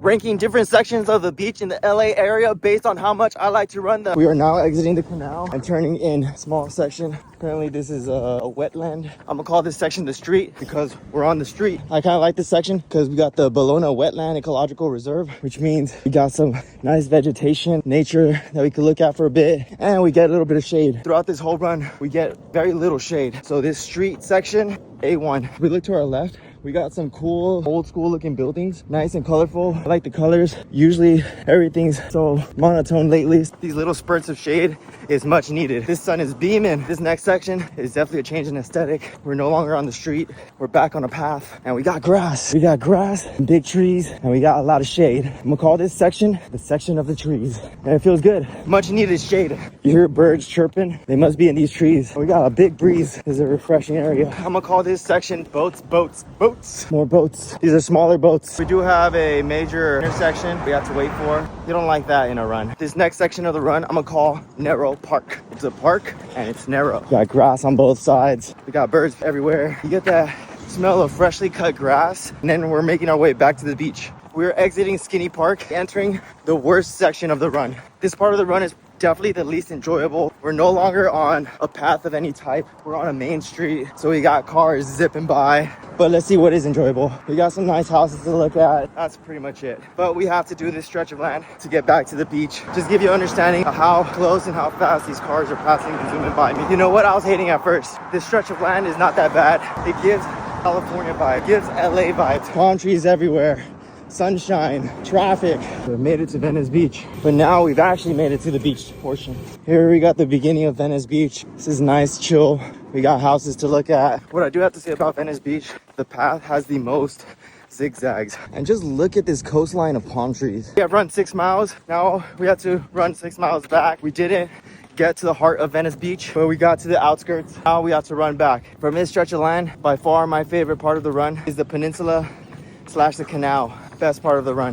ranking different sections of the beach in the LA area based on how much I like to run them. We are now exiting the canal and turning in a small section. Apparently this is a wetland. I'm gonna call this section the street because we're on the street. I kind of like this section because we got the Bologna Wetland Ecological Reserve, which means we got some nice vegetation, nature that we could look at for a bit, and we get a little bit of shade. Throughout this whole run, we get very little shade. So this street section, A1. We look to our left, we got some cool old school looking buildings, nice and colorful. I like the colors. Usually everything's so monotone lately. These little spurts of shade is much needed. This sun is beaming. This next section is definitely a change in aesthetic. We're no longer on the street. We're back on a path and we got grass. We got grass and big trees and we got a lot of shade. I'm gonna call this section the section of the trees. And it feels good. Much needed shade. You hear birds chirping? They must be in these trees. We got a big breeze. This is a refreshing area. I'm gonna call this section boats, boats, boats. More boats. These are smaller boats. We do have a major intersection we have to wait for. You don't like that in a run. This next section of the run, I'm gonna call narrow park. It's a park and it's narrow. Got grass on both sides. We got birds everywhere. You get that smell of freshly cut grass, and then we're making our way back to the beach. We're exiting Skinny Park, entering the worst section of the run. This part of the run is definitely the least enjoyable. We're no longer on a path of any type. We're on a main street, so we got cars zipping by. But let's see what is enjoyable. We got some nice houses to look at. That's pretty much it. But we have to do this stretch of land to get back to the beach. Just give you an understanding of how close and how fast these cars are passing and zooming by me. You know what I was hating at first? This stretch of land is not that bad. It gives California vibe, it gives LA vibes. Palm trees everywhere. Sunshine, traffic. We've made it to Venice Beach, but now we've actually made it to the beach portion. Here we got the beginning of Venice Beach. This is nice, chill. We got houses to look at. What I do have to say about Venice Beach, the path has the most zigzags. And just look at this coastline of palm trees. We have run 6 miles. Now we have to run 6 miles back. We didn't get to the heart of Venice Beach, but we got to the outskirts. Now we have to run back. From this stretch of land, by far my favorite part of the run is the peninsula / the canal. Best part of the run.